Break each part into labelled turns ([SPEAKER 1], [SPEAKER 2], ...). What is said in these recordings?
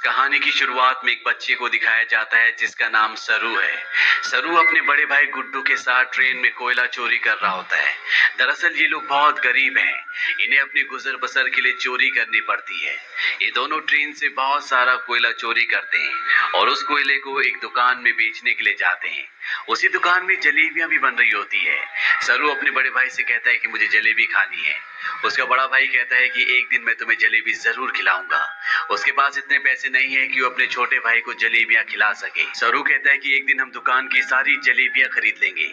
[SPEAKER 1] कहानी की शुरुआत में एक बच्चे को दिखाया जाता है जिसका नाम सरू है। सरू अपने बड़े भाई गुड्डू के साथ ट्रेन में कोयला चोरी कर रहा होता है। दरअसल ये लोग बहुत गरीब हैं, इन्हें अपनी गुजर बसर के लिए चोरी करनी पड़ती है। ये दोनों ट्रेन से बहुत सारा कोयला चोरी करते हैं और उस कोयले को एक दुकान में बेचने के लिए जाते हैं। उसी दुकान में जलेबियां भी बन रही होती है। सरू अपने बड़े भाई से कहता है कि मुझे जलेबी खानी है। उसका बड़ा भाई कहता है कि एक दिन मैं तुम्हें जलेबी जरूर खिलाऊंगा। उसके पास इतने पैसे नहीं है कि वो अपने छोटे भाई को जलेबियां खिला सके। सरू कहता है कि एक दिन हम दुकान की सारी जलेबियां खरीद लेंगे।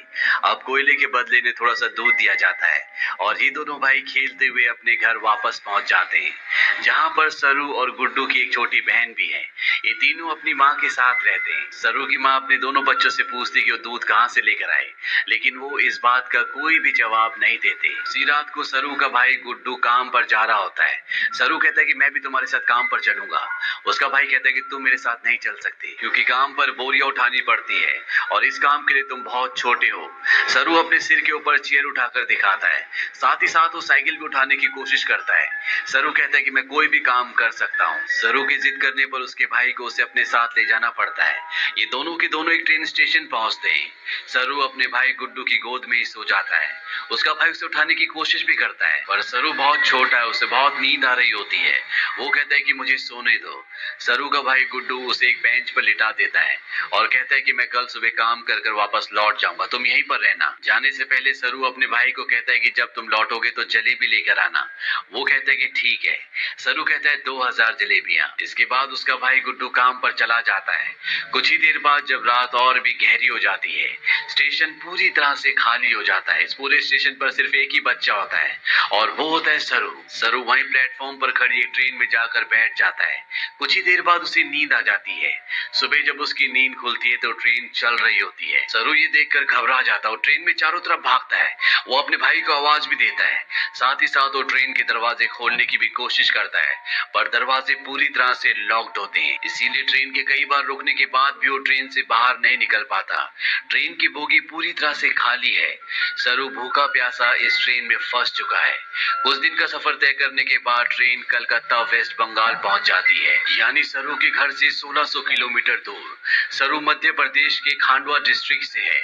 [SPEAKER 1] अब कोयले के बदले में थोड़ा सा दूध दिया जाता है और ये दोनों भाई खेलते हुए अपने घर वापस पहुंच जाते हैं, जहां पर सरू और गुड्डू की एक छोटी बहन भी है। ये तीनों अपनी माँ के साथ रहते हैं। सरू की माँ अपने दोनों बच्चों से पूछती कि वो दूध कहाँ से लेकर आए, लेकिन वो इस बात का कोई भी जवाब नहीं देते। इसी रात को सरू का भाई गुड्डू काम पर जा रहा होता है। सरू कहता है कि मैं भी तुम्हारे साथ काम पर चलूंगा। उसका भाई कहता है कि तुम मेरे साथ नहीं चल सकते क्योंकि काम पर बोरियां उठानी पड़ती है और इस काम के लिए तुम बहुत छोटे हो। सरू अपने सिर के ऊपर चेयर उठाकर दिखाता है, साथ ही साथ वो साइकिल भी उठाने की कोशिश करता है। सरू कहता है कि मैं कोई भी काम कर सकता हूँ। सरू की जिद करने पर उसके भाई को उसे अपने साथ ले जाना पड़ता है। ये दोनों के दोनों एक ट्रेन स्टेशन पहुंचते हैं। सरू अपने भाई गुड्डू की गोद में ही सो जाता है। उसका भाई उसे उठाने की कोशिश भी करता है पर सरू बहुत छोटा है, उसे बहुत नींद आ रही होती है। वो कहता है कि मुझे सोने दो। सरू का भाई गुड्डू उसे एक बेंच पर लिटा देता है और कहता है कि मैं कल सुबह काम कर कर वापस लौट जाऊंगा, तुम यहीं पर रहना। जाने से पहले सरू अपने भाई को कहता है कि जब तुम लौटोगे तो जलेबी लेकर आना। वो कहता है कि ठीक है। सरू कहता है 2000 जलेबियां। इसके बाद उसका भाई गुड्डू काम पर चला जाता है। कुछ ही देर बाद जब रात और भी गहरी हो जाती है, स्टेशन पूरी तरह से खाली हो जाता है। इस पूरे स्टेशन पर सिर्फ एक ही बच्चा होता है और वो होता है सरू। सरू वहीं प्लेटफॉर्म पर खड़ी एक ट्रेन में जाकर बैठ जाता है। कुछ ही देर बाद उसे नींद आ जाती है। सुबह जब उसकी नींद खुलती है तो ट्रेन चल रही होती है। सरू ये देखकर घबरा जाता है और ट्रेन में चारों तरफ भागता है। वो अपने भाई को आवाज भी देता है। साथ ही साथ वो ट्रेन के दरवाजे खोलने की भी कोशिश करता है पर दरवाजे पूरी तरह से लॉक्ड होते हैं। इसीलिए ट्रेन के कई बार रुकने के बाद भी वो ट्रेन से बाहर नहीं निकल पाता। ट्रेन की बोगी पूरी तरह से खाली है। सरू भूखा प्यासा इस ट्रेन में फंस चुका है। कुछ दिन का सफर तय करने के बाद ट्रेन कलकत्ता वेस्ट बंगाल पहुंच जाती है, यानी सरू के घर से 1600 किलोमीटर दूर। सरू मध्य प्रदेश के खांडवा डिस्ट्रिक्ट से है।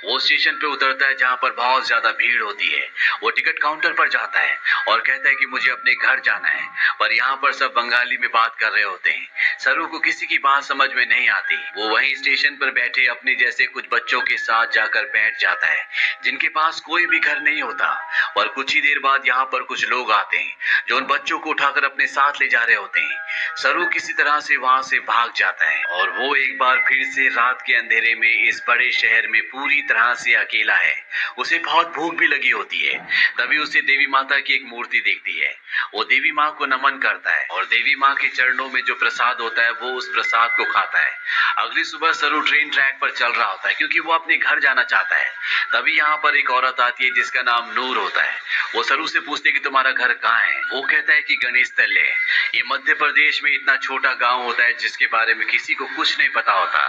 [SPEAKER 1] वो स्टेशन पे उतरता है जहां पर बहुत ज्यादा भीड़ होती है। वो टिकट काउंटर पर जाता है और कहता है कि मुझे अपने घर जाना है, पर यहाँ पर सब बंगाली में बात कर रहे होते हैं। सरू को किसी की बात समझ में नहीं आती। वो वहीं स्टेशन पर बैठे अपने जैसे कुछ बच्चों के साथ जाकर बैठ जाता है जिनके पास कोई भी घर नहीं होता। और कुछ ही देर बाद यहाँ पर कुछ लोग आते हैं जो उन बच्चों को उठाकर अपने साथ ले जा रहे होते हैं। सरू किसी तरह से वहां से भाग जाता है और वो एक बार फिर से रात के अंधेरे में इस बड़े शहर में पूरी तरह से अकेला है। उसे बहुत भूख भी लगी होती है। तभी उसे देवी माता की एक मूर्ति दिखती है। वो देवी माँ को नमन करता है और देवी माँ के चरणों में जो प्रसाद होता है वो उस प्रसाद को खाता है। अगली सुबह सरू ट्रेन ट्रैक पर चल रहा होता है क्योंकि वो अपने घर जाना चाहता है। तभी यहाँ पर एक औरत आती है जिसका नाम नूर होता है। वो सरू से पूछती है कि तुम्हारा घर कहाँ है। वो कहता है कि गणेश तल्ले। ये मध्य प्रदेश में इतना छोटा गांव होता है जिसके बारे में किसी को कुछ नहीं पता होता।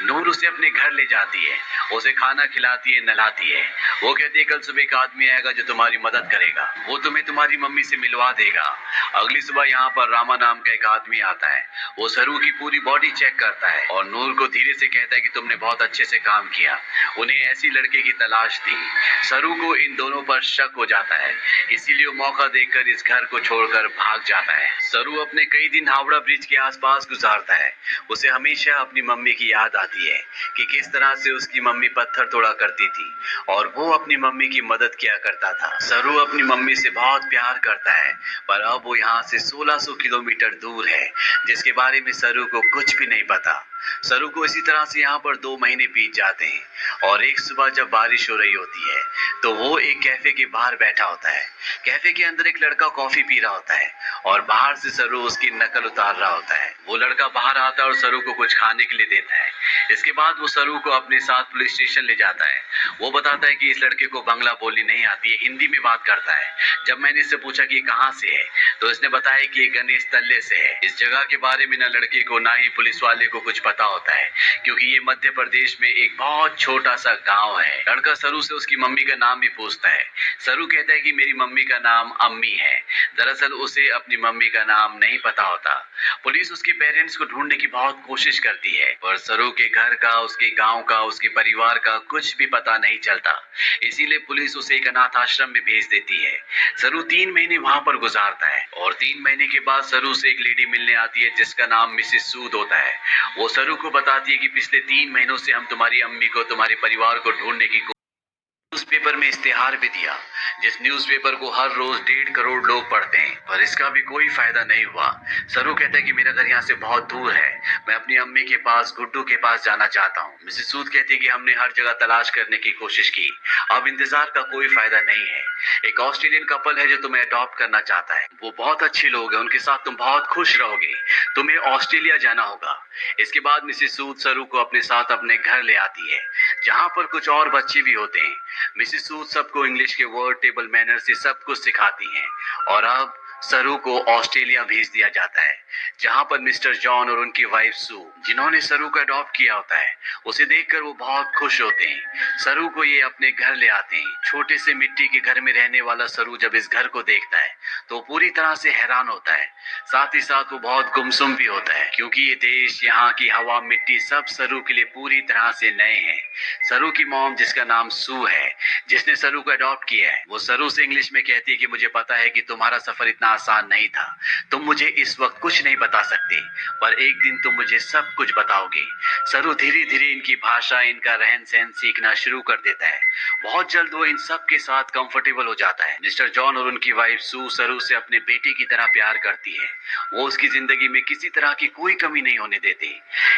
[SPEAKER 1] नूर उसे अपने घर ले जाती है, उसे खाना खिलाती है, नहलाती है। वो कहती है कल सुबह एक आदमी आएगा जो तुम्हारी मदद करेगा, वो तुम्हें तुम्हारी मम्मी से मिलवा देगा। अगली सुबह यहाँ पर रामा नाम का एक आदमी आता है। वो सरू की पूरी बॉडी चेक करता है और नूर को धीरे से कहता है कि तुमने बहुत अच्छे से काम किया। उन्हें ऐसी लड़के की तलाश थी। सरू को इन दोनों पर शक हो जाता है, इसीलिए वो मौका देखकर इस घर को छोड़कर भाग जाता है। सरू अपने कई दिन हावड़ा ब्रिज के आसपास गुजारता है। उसे हमेशा अपनी मम्मी की याद आती है कि किस तरह से उसकी मम्मी पत्थर तोड़ा करती थी और वो अपनी मम्मी की मदद किया करता था। सरू अपनी मम्मी से बहुत प्यार करता है पर अब वो यहाँ से 1600 किलोमीटर दूर है जिसके बारे में सरू को कुछ भी नहीं पता। सरू को इसी तरह से यहाँ पर 2 महीने बीत जाते हैं और एक सुबह जब बारिश हो रही होती है तो वो एक कैफे के बाहर बैठा होता है। कैफे के अंदर एक लड़का कॉफी पी रहा होता है और बाहर से सरू उसकी नकल उतार रहा होता है। वो लड़का बाहर आता है और सरू को कुछ खाने के लिए देता है। इसके बाद वो सरू को अपने साथ पुलिस स्टेशन ले जाता है। वो बताता है कि इस लड़के को बांग्ला बोली नहीं आती है, हिंदी में बात करता है। जब मैंने इससे पूछा कि कहाँ से है तो इसने बताया कि ये गणेश तल्ले से है। इस जगह के बारे में ना लड़के को ना ही पुलिस वाले को कुछ पता होता है, क्योंकि ये मध्य प्रदेश में एक बहुत छोटा सा गांव है। लड़का सरू से उसकी मम्मी का नाम भी पूछता है। सरू कहता है कि मेरी मम्मी का नाम अम्मी है। दरअसल उसे अपनी मम्मी का नाम नहीं पता होता। पुलिस उसके पेरेंट्स को ढूंढने की बहुत कोशिश करती है, पर सरू के घर का, उसके गांव का, उसके परिवार का कुछ भी पता नहीं चलता। इसीलिए पुलिस उसे एक अनाथ आश्रम में भेज देती है। सरू 3 महीने वहां पर गुजारता है और 3 महीने के बाद सरू से एक लेडी मिलने आती है जिसका नाम मिसेस सूद होता है। वो सरू को बताती है कि पिछले 3 महीनों से हम तुम्हारी अम्मी को, तुम्हारे परिवार को ढूंढने की न्यूज़पेपर में इश्तेहार भी दिया, जिस न्यूज़पेपर को हर रोज 1.5 करोड़ लोग पढ़ते हैं, पर इसका भी कोई फायदा नहीं हुआ। सरू कहता है कि मेरा घर यहाँ से बहुत दूर है, मैं अपनी अम्मी के पास, गुड्डू के पास जाना चाहता हूँ। मिसेस सूद कहती है कि हमने हर जगह तलाश करने की कोशिश की, अब इंतजार का कोई फायदा नहीं है। एक ऑस्ट्रेलियन कपल है जो तुम्हें अडॉप्ट करना चाहता है, वो बहुत अच्छे लोग हैं, उनके साथ तुम बहुत खुश रहोगे, तुम्हें ऑस्ट्रेलिया जाना होगा। इसके बाद मिसेस सूद सरू को अपने साथ अपने घर ले आती है, जहाँ पर कुछ और बच्चे भी होते हैं। मिसेस सूद सबको इंग्लिश के वर्ड, टेबल मैनर से सब कुछ सिखाती हैं और अब सरू को ऑस्ट्रेलिया भेज दिया जाता है, जहां पर मिस्टर जॉन और उनकी वाइफ सू, जिन्होंने सरू को अडॉप्ट किया होता है, उसे देखकर वो बहुत खुश होते हैं। सरू को ये अपने घर ले आते हैं। छोटे से मिट्टी के घर में रहने वाला सरू जब इस घर को देखता है तो पूरी तरह से हैरान होता है। साथ ही साथ वो बहुत गुमसुम भी होता है, क्योंकि ये देश, यहाँ की हवा, मिट्टी सब सरू के लिए पूरी तरह से नए हैं। सरू की मॉम, जिसका नाम सू है, जिसने सरू को अडॉप्ट किया है, वो सरू से इंग्लिश में कहती है कि मुझे पता है कि तुम्हारा सफर इतना आसान नहीं था, तुम मुझे इस वक्त कुछ नहीं बता सकते, पर एक दिन तुम मुझे सब कुछ बताओगे। सरू धीरे धीरे इनकी भाषा, इनका रहन सहन सीखना शुरू कर देता है। बहुत जल्द वो इन सब के साथ कंफर्टेबल हो जाता है। मिस्टर जॉन और उनकी वाइफ सू सरू से अपने बेटे की तरह प्यार करती है। वो उसकी जिंदगी में किसी तरह की कोई कमी नहीं होने देते।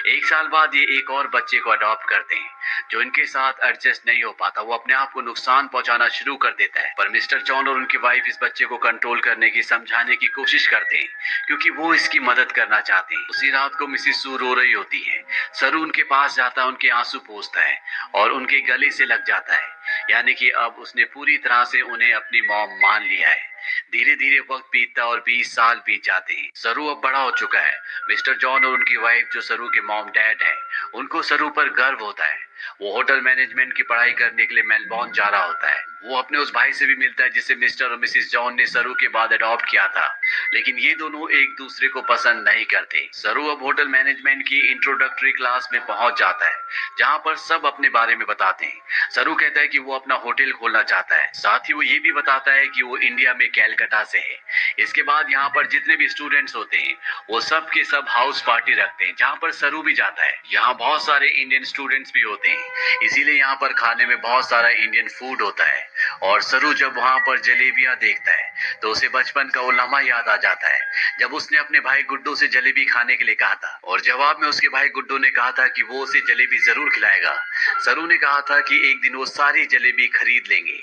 [SPEAKER 1] 1 साल बाद ये एक और बच्चे को अडॉप्ट करते हैं, जो इनके साथ एडजस्ट नहीं हो पाता। वो अपने आप को नुकसान पहुंचाना शुरू कर देता है, पर मिस्टर जॉन और उनकी वाइफ इस बच्चे को कंट्रोल करने की, समझाने की कोशिश करते हैं, क्योंकि वो इसकी मदद करना चाहते हैं। उसी रात को मिसेस सू रो रही होती है। सरू उनके पास जाता है, उनके आंसू पोंछता है और उनके गले से लग जाता है, यानी कि अब उसने पूरी तरह से उन्हें अपनी मॉम मान लिया है। धीरे धीरे वक्त बीतता और 20 साल बीत जाते हैं। सरू अब बड़ा हो चुका है। मिस्टर जॉन और उनकी वाइफ, जो सरू के मॉम डैड है, उनको सरू पर गर्व होता है। वो होटल मैनेजमेंट की पढ़ाई करने के लिए मेलबॉर्न जा रहा होता है। वो अपने उस भाई से भी मिलता है जिसे मिस्टर और मिसेस जॉन ने सरू के बाद अडॉप्ट किया था, लेकिन ये दोनों एक दूसरे को पसंद नहीं करते। सरू अब होटल मैनेजमेंट की इंट्रोडक्टरी क्लास में पहुंच जाता है, जहां पर सब अपने बारे में बताते हैं। सरू कहता है कि वो अपना होटल खोलना चाहता है, साथ ही वो ये भी बताता है कि वो इंडिया में कैलकाटा से है। इसके बाद यहाँ पर जितने भी स्टूडेंट्स होते हैं, वो सब के सब हाउस पार्टी रखते हैं, जहाँ पर सरू भी जाता है। यहाँ बहुत सारे इंडियन स्टूडेंट्स भी होते हैं, इसीलिए यहाँ पर खाने में बहुत सारा इंडियन फूड होता है। और सरू जब वहाँ पर जलेबियां देखता है तो उसे बचपन का वो लम्हा याद आ जाता है, जब उसने अपने भाई गुड्डू से जलेबी खाने के लिए कहा था और जवाब में उसके भाई गुड्डू ने कहा था कि वो उसे जलेबी जरूर खिलाएगा। सरू ने कहा था कि एक दिन वो सारी जलेबी खरीद लेंगे।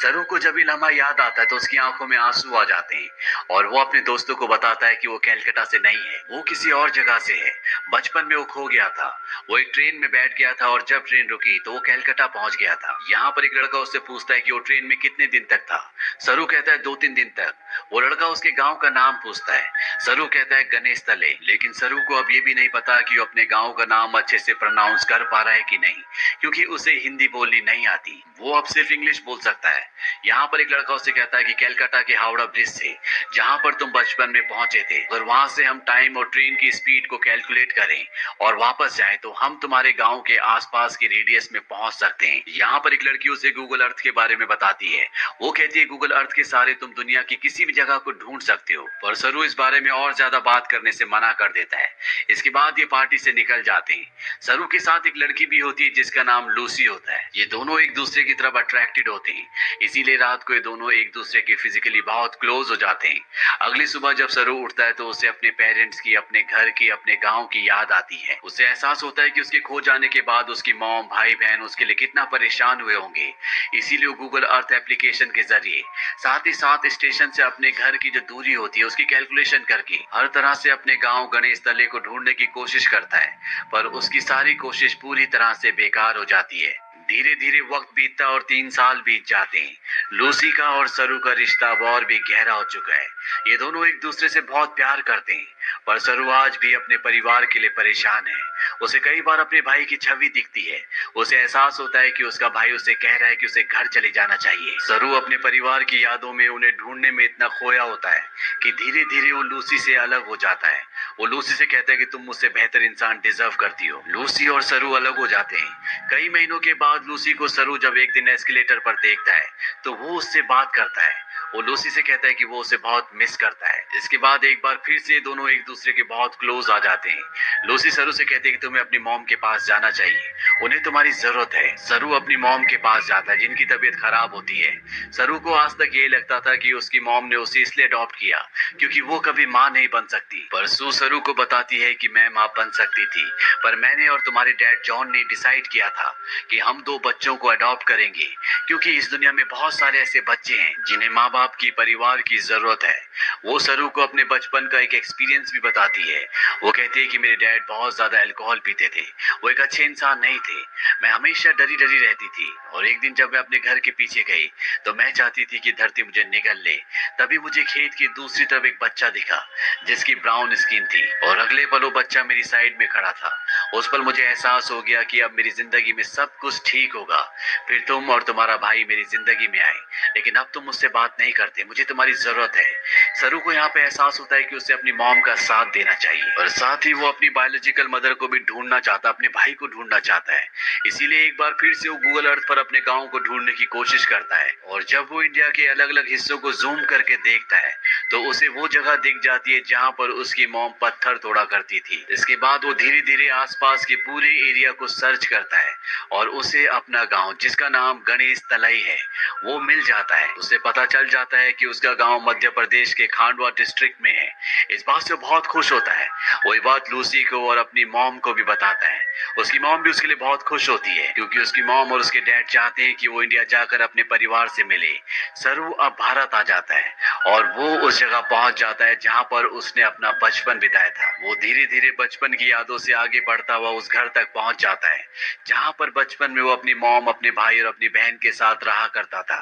[SPEAKER 1] सरू को जब ये लम्हा याद आता है तो उसकी आंखों में आंसू आ जाते हैं और वो अपने दोस्तों को बताता है कि वो कैलकाटा से नहीं है, वो किसी और जगह से है। बचपन में वो खो गया था, वो एक ट्रेन में बैठ गया था और जब ट्रेन रुकी तो वो कैलकाटा पहुंच गया था। यहाँ पर एक लड़का उससे पूछता है कि वो ट्रेन में कितने दिन तक था। सरू कहता है 2-3 दिन तक। वो लड़का उसके गांव का नाम पूछता है। सरू कहता है गणेश तले, लेकिन सरू को अब ये भी नहीं पता कि वो अपने गांव का नाम अच्छे से प्रोनाउंस कर पा रहा है कि नहीं, क्योंकि उसे हिंदी बोलनी नहीं आती, वो अब सिर्फ इंग्लिश बोल सकता है। यहाँ पर एक लड़का उससे कहता है कि कैलकाटा के हावड़ा ब्रिज से, जहाँ पर तुम बचपन में पहुंचे थे, अगर वहां से हम टाइम और ट्रेन की स्पीड को कैलकुलेट करें और वापस जाएं तो हम तुम्हारे गांव के आसपास के रेडियस में पहुंच सकते हैं। यहाँ पर एक लड़की उसे गूगल अर्थ के बारे में बताती है। वो कहती है गूगल अर्थ के सहारे तुम दुनिया की किसी भी जगह को ढूंढ सकते हो, पर सरू इस बारे में और ज्यादा बात करने से मना कर देता है। इसके बाद ये पार्टी से निकल जाते हैं। सरू के साथ एक लड़की भी होती है जिसका नाम लूसी होता है। ये दोनों एक दूसरे की तरफ अट्रैक्टेड होते हैं, इसीलिए रात को ये दोनों एक दूसरे के फिजिकली बहुत क्लोज हो जाते हैं। अगली सुबह जब सरू उठता है तो उसे अपने पेरेंट्स की, अपने घर की, अपने गाँव की याद आती है। उसे एहसास होता है कि उसके खो जाने के बाद उसकी मॉम, भाई बहन उसके लिए कितना परेशान हुए होंगे। इसीलिए वो गूगल अर्थ एप्लीकेशन के जरिए, साथ ही साथ स्टेशन से अपने घर की जो दूरी होती है उसकी कैलकुलेशन करके हर तरह से अपने गांव गणेश तले को ढूंढने की कोशिश करता है, पर उसकी सारी कोशिश पूरी तरह से बेकार हो जाती है। धीरे धीरे वक्त बीतता और 3 साल बीत जाते हैं। लूसी का और सरू का रिश्ता अब और भी गहरा हो चुका है। ये दोनों एक दूसरे से बहुत प्यार करते हैं, पर सरू आज भी अपने परिवार के लिए परेशान है। उसे कई बार अपने भाई की छवि दिखती है। उसे एहसास होता है कि उसका भाई उसे कह रहा है कि उसे घर चले जाना चाहिए। सरू अपने परिवार की यादों में उन्हें ढूंढने में इतना खोया होता है कि धीरे धीरे वो लूसी से अलग हो जाता है। वो लूसी से कहता है कि तुम मुझसे बेहतर इंसान डिजर्व करती हो। लूसी और सरू अलग हो जाते हैं। कई महीनों के बाद लूसी को सरू जब एक दिन एस्केलेटर पर देखता है तो वो उससे बात करता है। वो लूसी से कहता है कि वो उसे बहुत मिस करता है। इसके बाद एक बार फिर से दोनों एक दूसरे के बहुत क्लोज आ जाते हैं। लूसी सरू से कहती है कि तुम्हें अपनी मॉम के पास जाना चाहिए, उन्हें तुम्हारी जरूरत है। सरू अपनी मॉम के पास जाता है जिनकी तबीयत खराब होती है। सरू को आज तक ये लगता था कि उसकी मॉम ने उसे इसलिए अडॉप्ट किया क्योंकि वो कभी माँ नहीं बन सकती। पर सू सरू को बताती है कि मैं माँ बन सकती थी, पर मैंने और तुम्हारे डैड जॉन ने डिसाइड किया था कि हम दो बच्चों को अडॉप्ट करेंगे क्योंकि इस दुनिया में बहुत सारे ऐसे बच्चे हैं जिन्हें माँ बाप की, परिवार की जरूरत है। वो सरू को अपने बचपन का एक एक्सपीरियंस भी बताती है। वो कहती है कि मेरे डैड बहुत ज्यादा अल्कोहल पीते थे, वो एक अच्छे इंसान नहीं थे। मैं हमेशा डरी डरी रहती थी और एक दिन जब मैं अपने घर के पीछे गई तो मैं चाहती थी कि धरती मुझे निगल ले। तभी मुझे खेत की दूसरी तरफ एक बच्चा दिखा जिसकी ब्राउन स्किन थी और अगले पल वो बच्चा मेरी साइड में खड़ा था। उस पल मुझे एहसास हो गया कि अब मेरी जिंदगी में सब कुछ ठीक होगा। फिर तुम और तुम्हारा भाई मेरी जिंदगी में आए, लेकिन अब तुम मुझसे बात नहीं करते, मुझे तुम्हारी जरूरत है। सरू को यहाँ पे एहसास होता है कि उसे अपनी मॉम का साथ देना चाहिए और साथ ही वो अपनी बायोलॉजिकल मदर को भी ढूंढना चाहता, अपने भाई को ढूंढना चाहता है। इसीलिए एक बार फिर से वो गूगल अर्थ पर अपने गांव को ढूंढने की कोशिश करता है और जब वो इंडिया के अलग अलग हिस्सों को जूम करके देखता है तो उसे वो जगह दिख जाती है जहाँ पर उसकी मॉम पत्थर तोड़ा करती थी। इसके बाद वो धीरे धीरे आसपास के पूरे एरिया को सर्च करता है और उसे अपना गांव, जिसका नाम गणेश तलाई है, वो मिल जाता है। उसे पता चल जाता है कि उसका गांव मध्य प्रदेश के खांडवा डिस्ट्रिक्ट में है। इस बात से बहुत खुश होता है। वही बात लूसी को और अपनी मॉम को भी बताता है। उसकी मॉम भी उसके लिए बहुत खुश होती है क्योंकि उसकी मॉम और उसके डैड चाहते हैं कि वो इंडिया जाकर अपने परिवार से मिले। सरू अब भारत आ जाता है और वो उस जगह पहुंच जाता है जहां पर उसने अपना बचपन बिताया था। वो धीरे धीरे बचपन की यादों से आगे बढ़ता हुआ उस घर तक पहुंच जाता है जहां पर बचपन में वो अपनी मॉम, अपने भाई और अपनी बहन के साथ रहा करता था।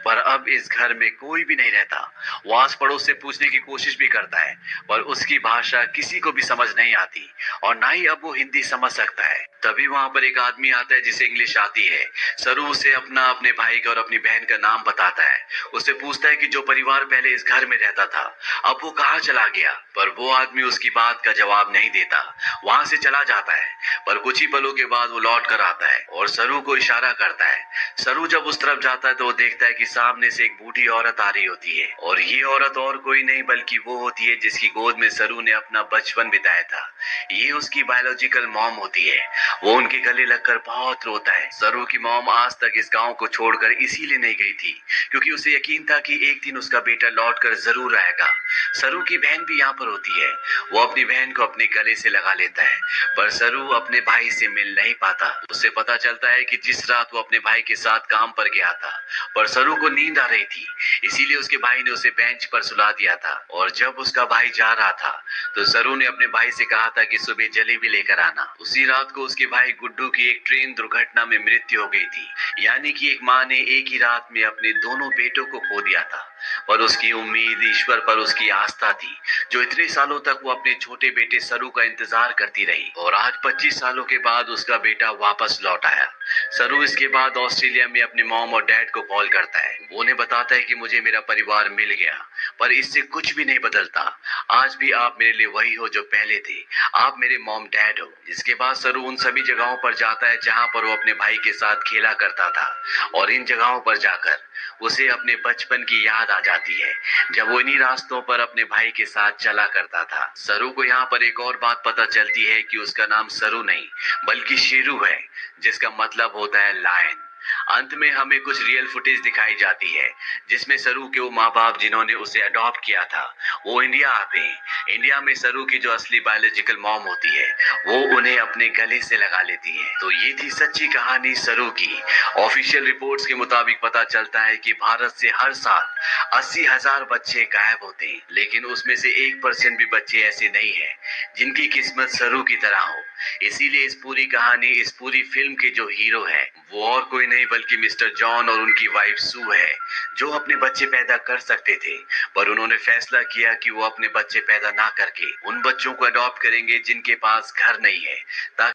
[SPEAKER 1] पर अब इस घर में कोई भी नहीं रहता। वो आस पड़ोस से पूछने की कोशिश भी करता है पर उसकी भाषा किसी को भी समझ नहीं आती और ना ही अब वो हिंदी समझ सकता है। तभी वहां पर एक आदमी आता है जिसे इंग्लिश आती है। सरू उसे अपना, अपने भाई का और अपनी बहन का नाम बताता है। उससे पूछता है कि जो परिवार पहले इस घर में रहता था अब वो कहाँ चला गया, पर वो आदमी उसकी बात का जवाब नहीं देता, वहां से चला जाता है। पर कुछ ही पलों के बाद वो लौट कर आता है और सरू को इशारा करता है। सरू जब उस तरफ जाता है तो वो देखता है कि सामने से एक बूढ़ी औरत आ रही होती है और ये औरत और कोई नहीं बल्कि वो होती है जिसकी गोद में सरू ने अपना बचपन बिताया था। ये उसकी बायोलॉजिकल मॉम होती है। वो उनके गले लगकर बहुत रोता है। सरू की मॉम आज तक इस गांव को छोड़कर इसीलिए नहीं गई थी क्योंकि उसे यकीन था कि एक दिन उसका बेटा लौटकर जरूर आएगा। सरू की बहन भी यहाँ पर होती है। वो अपनी बहन को अपने गले से लगा लेता है पर सरू अपने भाई से मिल नहीं पाता। उसे पता चलता है कि जिस रात वो अपने भाई के साथ काम पर गया था पर सरू को नींद आ रही थी, इसीलिए उसके भाई ने उसे बेंच पर सुला दिया था। और जब उसका भाई जा रहा था तो सरू ने अपने भाई से कहा था कि सुबह जलेबी लेकर आना। उसी रात को उसके भाई गुड्डू की एक ट्रेन दुर्घटना में मृत्यु हो गई थी। यानी कि एक माँ ने एक ही रात में अपने दोनों बेटों को खो दिया था। पर उसकी उम्मीद, ईश्वर पर उसकी आस्था थी जो इतने सालों तक वो अपने छोटे बेटे सरू का इंतजार करती रही और आज 25 सालों के बाद उसका बेटा वापस लौट आया। सरू इसके बाद ऑस्ट्रेलिया में अपने मॉम और डैड को कॉल करता है। वो उन्हें बताता है कि मुझे मेरा परिवार मिल गया, पर इससे कुछ भी नहीं बदलता। आज भी आप मेरे लिए वही हो जो पहले थे, आप मेरे मॉम डैड हो। इसके बाद सरू उन सभी जगहों पर जाता है जहां पर वो अपने भाई के साथ खेला करता था और इन जगहों पर जाकर उसे अपने बचपन की याद आ जाती है जब वो इन्हीं रास्तों पर अपने भाई के साथ चला करता था। सरू को यहाँ पर एक और बात पता चलती है कि उसका नाम सरू नहीं बल्कि शेरू है, जिसका मतलब होता है लायन। अंत में हमें कुछ रियल फुटेज दिखाई जाती है जिसमें सरू के वो माँ बाप जिन्होंने उसे अडॉप्ट किया था वो इंडिया आते हैं। इंडिया में सरू की जो असली बायोलॉजिकल मॉम होती है वो उन्हें अपने गले से लगा लेती है। तो ये थी सच्ची कहानी सरू की। ऑफिशियल रिपोर्ट्स के मुताबिक पता चलता है कि भारत से हर साल 80,000 बच्चे गायब होते हैं, लेकिन उसमें से 1% भी बच्चे ऐसे नहीं है जिनकी किस्मत सरू की तरह हो। इसीलिए इस पूरी कहानी, इस पूरी फिल्म के जो हीरो है वो और कोई नहीं बल्कि मिस्टर जॉन और उनकी वाइफ सू है, जो अपने बच्चे पैदा कर सकते थे पर उन्होंने फैसला किया कि वो अपने बच्चे पैदा ना करके उन बच्चों को अडॉप्ट करेंगे जिनके पास घर नहीं है, ताकि